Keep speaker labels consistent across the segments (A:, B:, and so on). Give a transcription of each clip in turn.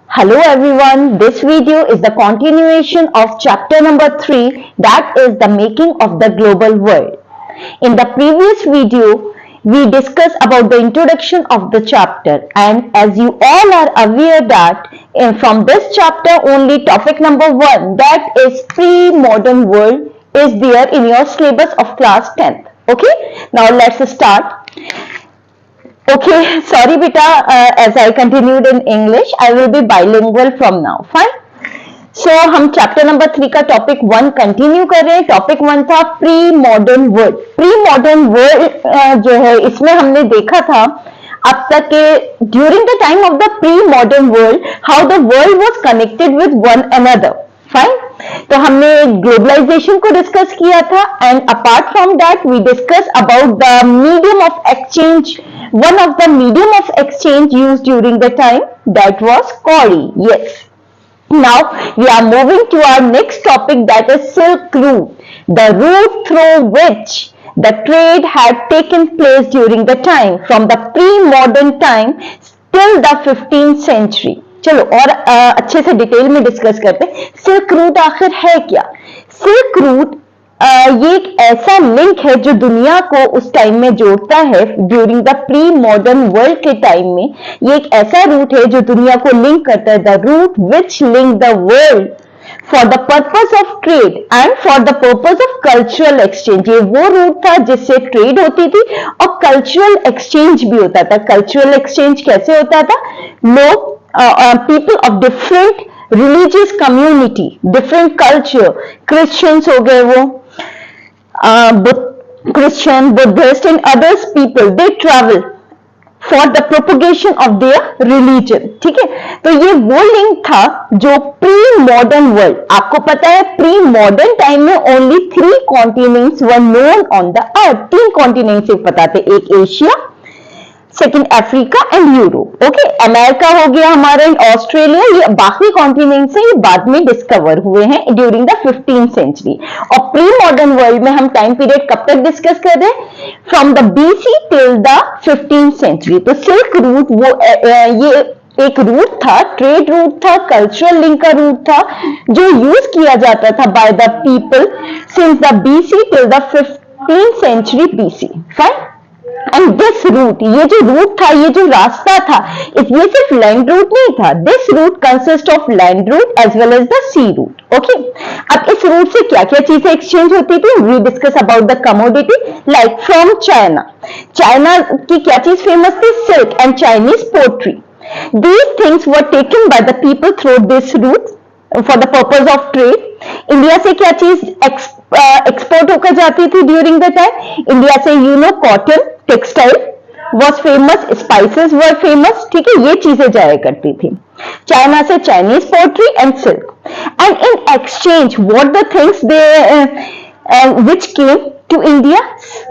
A: Hello everyone, this video is the continuation of chapter number 3, that is the making of the global world. In the previous video, we discussed about the introduction of the chapter, and as you all are aware that from this chapter only topic number 1, that is pre-modern world, is there in your syllabus of class 10th. Okay, now let's start. Okay, sorry beta, as I continued in English, I will be bilingual from now. Fine. So हम chapter number 3 का topic 1 continue कर रहे हैं. Topic 1 था pre modern world. Pre modern world जो है इसमें हमने देखा था अब तक के during the time of the pre modern world how the world was connected with one another. Fine. तो हमने ग्लोबलाइजेशन को डिस्कस किया था and apart from that we discuss about the medium of exchange. One of the medium of exchange used during the time, that was Kauri. Yes. Now we are moving to our next topic, that is Silk Route, the route through which the trade had taken place during the time from the pre-modern time till the 15th century. चलो और अच्छे से detail में discuss करते हैं. Silk route आखिर है क्या? सिल्क रूट ये एक ऐसा लिंक है जो दुनिया को उस टाइम में जोड़ता है. During the pre modern world के टाइम में ये एक ऐसा रूट है जो दुनिया को लिंक करता है. The route which link the world for the purpose of trade and for the purpose of cultural exchange. ये वो रूट था जिससे ट्रेड होती थी और कल्चरल एक्सचेंज भी होता था. कल्चरल एक्सचेंज कैसे होता था? लोग people of different religious community, different culture, Christians हो गए, वो Christian, Buddhist and others people, they travel for the propagation of their religion. ठीक है, तो ये वो लिंक था जो प्री मॉडर्न वर्ल्ड. आपको पता है प्री मॉडर्न टाइम में only 3 continents were known on the earth. 3 continents एक पता थे, एक Asia, second Africa and Europe. Okay, America हो गया हमारा, ऑस्ट्रेलिया, ये बाकी कॉन्टिनेंट्स हैं, ये बाद में डिस्कवर हुए हैं ड्यूरिंग द 15th सेंचुरी. और प्री मॉडर्न वर्ल्ड में हम टाइम पीरियड कब तक डिस्कस कर रहे हैं? From the BC till the 15th century. तो सिल्क रूट वो ये एक रूट था, ट्रेड रूट था, कल्चरल लिंक का रूट था जो यूज किया जाता था by the people since the BC till the 15th century BC. Fine. And this route, ये जो रूट था, ये जो रास्ता था, ये सिर्फ लैंड रूट नहीं था. This route consist of land route as well as the sea route. Okay, अब इस रूट से क्या क्या चीजें एक्सचेंज होती थी? We discuss about the commodity like from China. China की क्या चीज फेमस थी? Silk and Chinese pottery. These things were taken by the people through this route for the purpose of trade. India से क्या चीज export होकर जाती थी ड्यूरिंग द टाइम? इंडिया से cotton, textile was famous, spices were famous. ठीक है, ये चीजें जाया करती थी. चाइना से Chinese pottery and silk. And in exchange what the things they which came to India,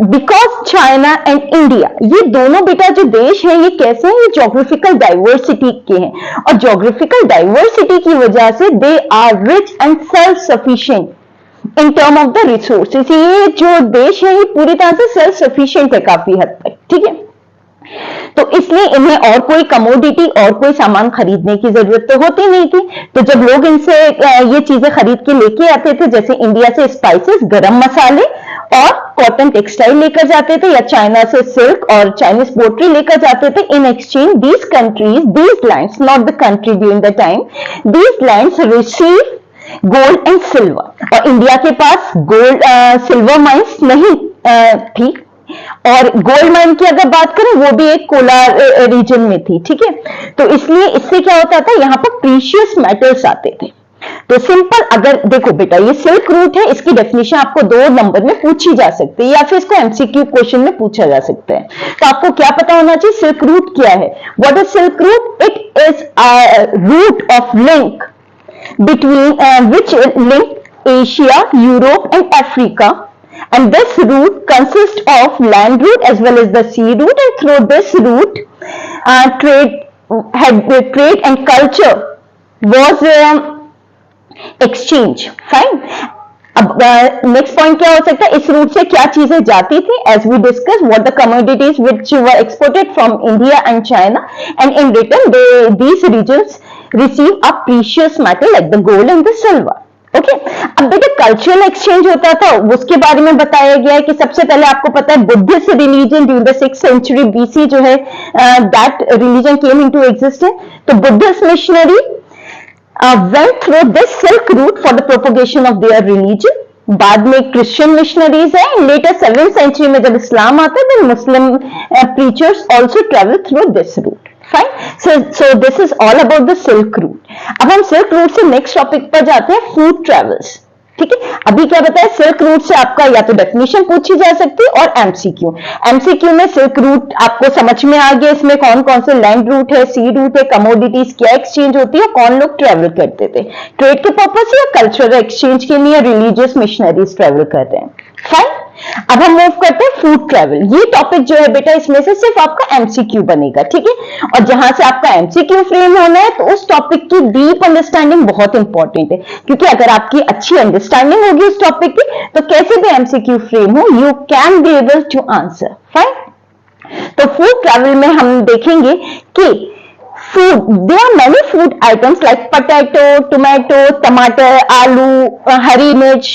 A: because China and India, ये दोनों बेटा जो देश हैं, ये कैसे हैं? ये ज्योग्राफिकल डाइवर्सिटी के हैं और ज्योग्राफिकल डाइवर्सिटी की वजह से they are rich and self sufficient in term of the resources. ये जो देश है ये पूरी तरह से सेल्फ सफिशिएंट है काफी हद तक. ठीक है, तो इसलिए इन्हें और कोई कमोडिटी और कोई सामान खरीदने की जरूरत तो होती नहीं थी. तो जब लोग इनसे ये चीजें खरीद के लेके आते थे, जैसे इंडिया से स्पाइसेस, गरम मसाले और कॉटन टेक्सटाइल लेकर जाते थे, या चाइना से सिल्क और चाइनीज पोट्री लेकर जाते थे, in exchange these countries, these lands, not the country during the time, these lands receive gold and silver. और इंडिया के पास गोल्ड सिल्वर माइंस नहीं थी, और गोल्ड माइन की अगर बात करें वो भी एक कोलार रीजन में थी. ठीक है, तो इसलिए इससे क्या होता था, यहाँ पर प्रीशियस मेटल्स आते थे. तो सिंपल, अगर देखो बेटा ये सिल्क रूट है, इसकी डेफिनेशन आपको 2 नंबर में पूछी जा सकती है या फिर इसको एमसीक्यू क्वेश्चन में पूछा जा सकता है. तो आपको क्या पता होना चाहिए सिल्क रूट क्या है? What is silk route? It is a route of link between which link Asia, Europe and Africa, and this route consists of land route as well as the sea route, and through this route trade and culture was exchange. Fine. अब next point क्या हो सकता है? इस root से क्या चीजें जाती थी? As we discuss what the commodities which were exported from India and China, and in return these regions receive a precious metal like the gold and the silver. Okay अब बेटा कल्चरल एक्सचेंज होता था उसके बारे में बताया गया है कि सबसे पहले आपको पता है Buddhist religion during the 6th century BC जो है that religion came into existence. तो Buddhist missionary went through this silk route for the propagation of their religion. बाद में क्रिश्चियन मिशनरीज है. लेटर 7th सेंचुरी में जब इस्लाम आता है then Muslim preachers also travel through this route. Fine. So this is all about the Silk Route. अब हम silk route से नेक्स्ट टॉपिक पर जाते हैं, फूड ट्रेवल्स. ठीक है, अभी क्या बताया, सिल्क रूट से आपका या तो डेफिनेशन पूछी जा सकती है और एमसीक्यू. एमसीक्यू में सिल्क रूट आपको समझ में आ गया, इसमें कौन कौन से लैंड रूट है, सी रूट है, कमोडिटीज क्या एक्सचेंज होती है, कौन लोग ट्रेवल करते थे, ट्रेड के पर्पज से या कल्चरल एक्सचेंज के लिए, रिलीजियस मिशनरीज ट्रेवल कर रहे हैं. फाइन. अब हम मूव करते हैं फूड ट्रेवल. ये टॉपिक जो है बेटा इसमें से सिर्फ आपका एमसीक्यू बनेगा. ठीक है, और जहां से आपका एमसीक्यू फ्रेम होना है तो उस टॉपिक की डीप अंडरस्टैंडिंग बहुत इंपॉर्टेंट है, क्योंकि अगर आपकी अच्छी अंडरस्टैंडिंग होगी उस टॉपिक की तो कैसे भी एमसीक्यू फ्रेम हो you can be able to answer. Fine. तो फूड ट्रेवल में हम देखेंगे कि food, there are many food items like potato, tomato, टमाटर, आलू, हरी मिर्च,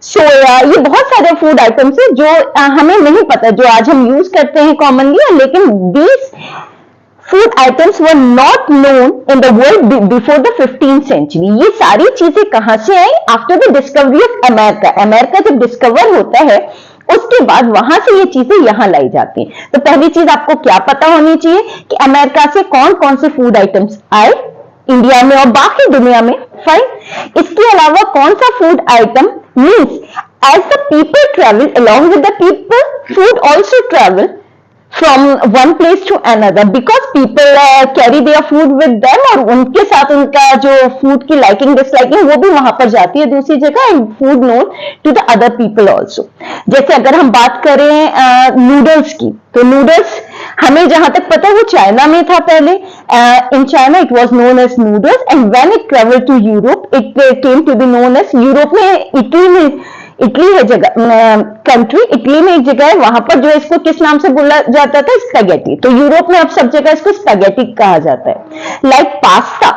A: सोया, ये बहुत सारे फूड आइटम्स है जो हमें नहीं पता, जो आज हम यूज करते हैं कॉमनली, लेकिन these food items were not known in the world before the 15th century. ये सारी चीजें कहां से आई? After the discovery of America. America जब डिस्कवर होता है उसके बाद वहां से ये चीजें यहां लाई जाती हैं. तो पहली चीज आपको क्या पता होनी चाहिए कि अमेरिका से कौन कौन से फूड आइटम्स आए इंडिया में और बाकी दुनिया में. फाइन. इसके अलावा कौन सा food item means as the people travel along with the people, food also travel from one place to another because people carry their food with them, और उनके साथ उनका जो फूड की लाइकिंग डिसलाइकिंग वो भी वहां पर जाती है दूसरी जगह, and food known to the other people also. जैसे अगर हम बात करें नूडल्स की, तो नूडल्स हमें जहां तक पता है वो चाइना में था पहले. In China it was known as noodles and when it travel to Europe it came to be known as, Europe में इटली है जगह कंट्री, इटली में एक जगह है वहां पर जो इसको किस नाम से बोला जाता था, स्पैगेटी. तो यूरोप में अब सब जगह इसको स्पैगेटी कहा जाता है. लाइक पास्ता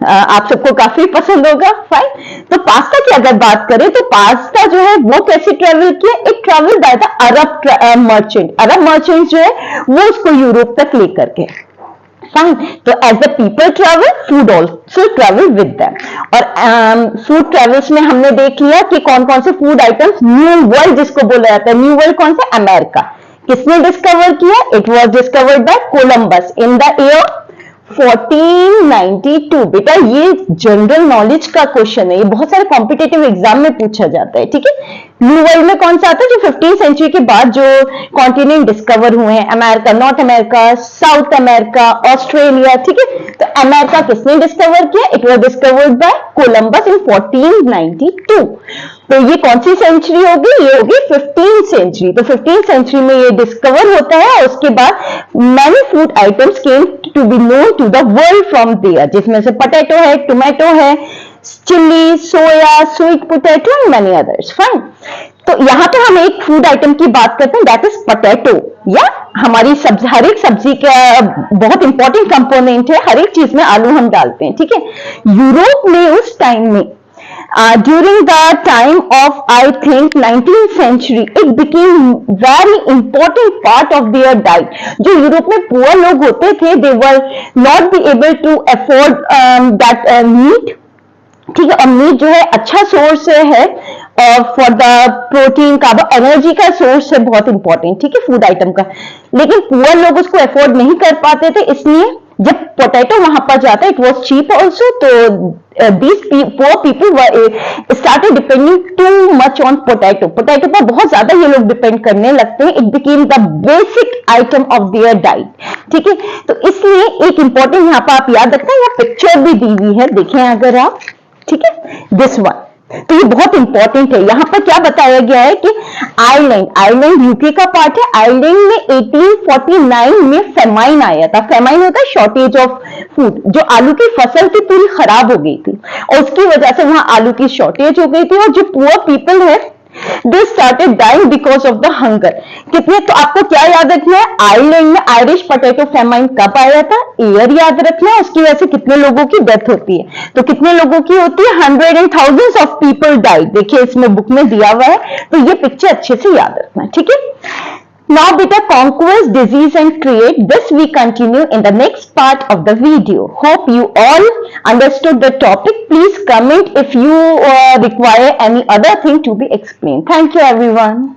A: आप सबको काफी पसंद होगा. फाइन. तो पास्ता की अगर बात करें तो पास्ता जो है वो कैसे ट्रेवल किया, it travel by the Arab merchant. Arab merchant जो है वो उसको यूरोप तक लेकर के. फाइन. तो as the people travel food also travel with them. और फूड ट्रेवल्स में हमने देख लिया कि कौन कौन से फूड आइटम्स, न्यू वर्ल्ड जिसको बोला जाता है, न्यू वर्ल्ड कौन सा, अमेरिका. किसने डिस्कवर किया, it was discovered by Columbus in the year 1492. बेटा ये जनरल नॉलेज का क्वेश्चन है, ये बहुत सारे कॉम्पिटेटिव एग्जाम में पूछा जाता है. ठीक है, न्यू वर्ल्ड में कौन सा आता है, जो 15th सेंचुरी के बाद जो कॉन्टिनेंट डिस्कवर हुए हैं, America, north America, south America, Australia. ठीक है, तो अमेरिका किसने डिस्कवर किया, it was discovered by Columbus in 1492. तो ये कौन सी सेंचुरी होगी, ये होगी 15th सेंचुरी. तो 15th सेंचुरी में ये डिस्कवर होता है और उसके बाद many food items came to be known to the world from there, जिसमें से पोटैटो है, टोमेटो है, chilli, soya, sweet potato and many others. Fine. तो यहां पर हम एक फूड आइटम की बात करते हैं, दैट इज पोटैटो. या हमारी सब्जी, हर एक सब्जी का बहुत इंपॉर्टेंट कंपोनेंट है, हर एक चीज में आलू हम डालते हैं. ठीक है, यूरोप में उस टाइम में during the time of I think 19th century it became very important part of their diet. जो यूरोप में पुअर लोग होते थे they were not be able to afford that meat. ठीक है, और मीट जो है अच्छा सोर्स है और for the protein, carb, energy का सोर्स है, बहुत इंपॉर्टेंट. ठीक है, फूड आइटम का. लेकिन पुअर लोग उसको अफोर्ड नहीं कर पाते थे, इसलिए जब पोटैटो वहां पर जाता है इट वॉज चीप ऑल्सो, तो these poor people were started depending too much on potato. Potato पर बहुत ज्यादा ये लोग डिपेंड करने लगते हैं. It became the basic item of their diet. ठीक है, तो इसलिए एक इंपॉर्टेंट यहाँ पर आप याद रखना, यहाँ पिक्चर भी दी हुई है, देखें अगर आप. ठीक है, दिस वन. तो ये बहुत इंपॉर्टेंट है. यहां पर क्या बताया गया है कि आयरलैंड यूके का पार्ट है. आयरलैंड में 1849 में फेमाइन आया था. फेमाइन होता है शॉर्टेज ऑफ फूड, जो आलू की फसल थी पूरी खराब हो गई थी और उसकी वजह से वहां आलू की शॉर्टेज हो गई थी और जो पुअर पीपल है They started dying because of the hunger. कितने, तो आपको क्या याद रखना है, आयरलैंड में आयरिश पोटैटो फेमाइन कब आया था, ईयर याद रखना है, उसकी वजह से कितने लोगों की डेथ होती है, तो कितने लोगों की होती है, 100 and thousands of people died. देखिए इसमें बुक में दिया हुआ है, तो ये पिक्चर अच्छे से याद रखना है, ठीक है। Now beta, conquers disease and create. This we continue in the next part of the video. Hope you all understood the topic. Please comment if you require any other thing to be explained. Thank you everyone.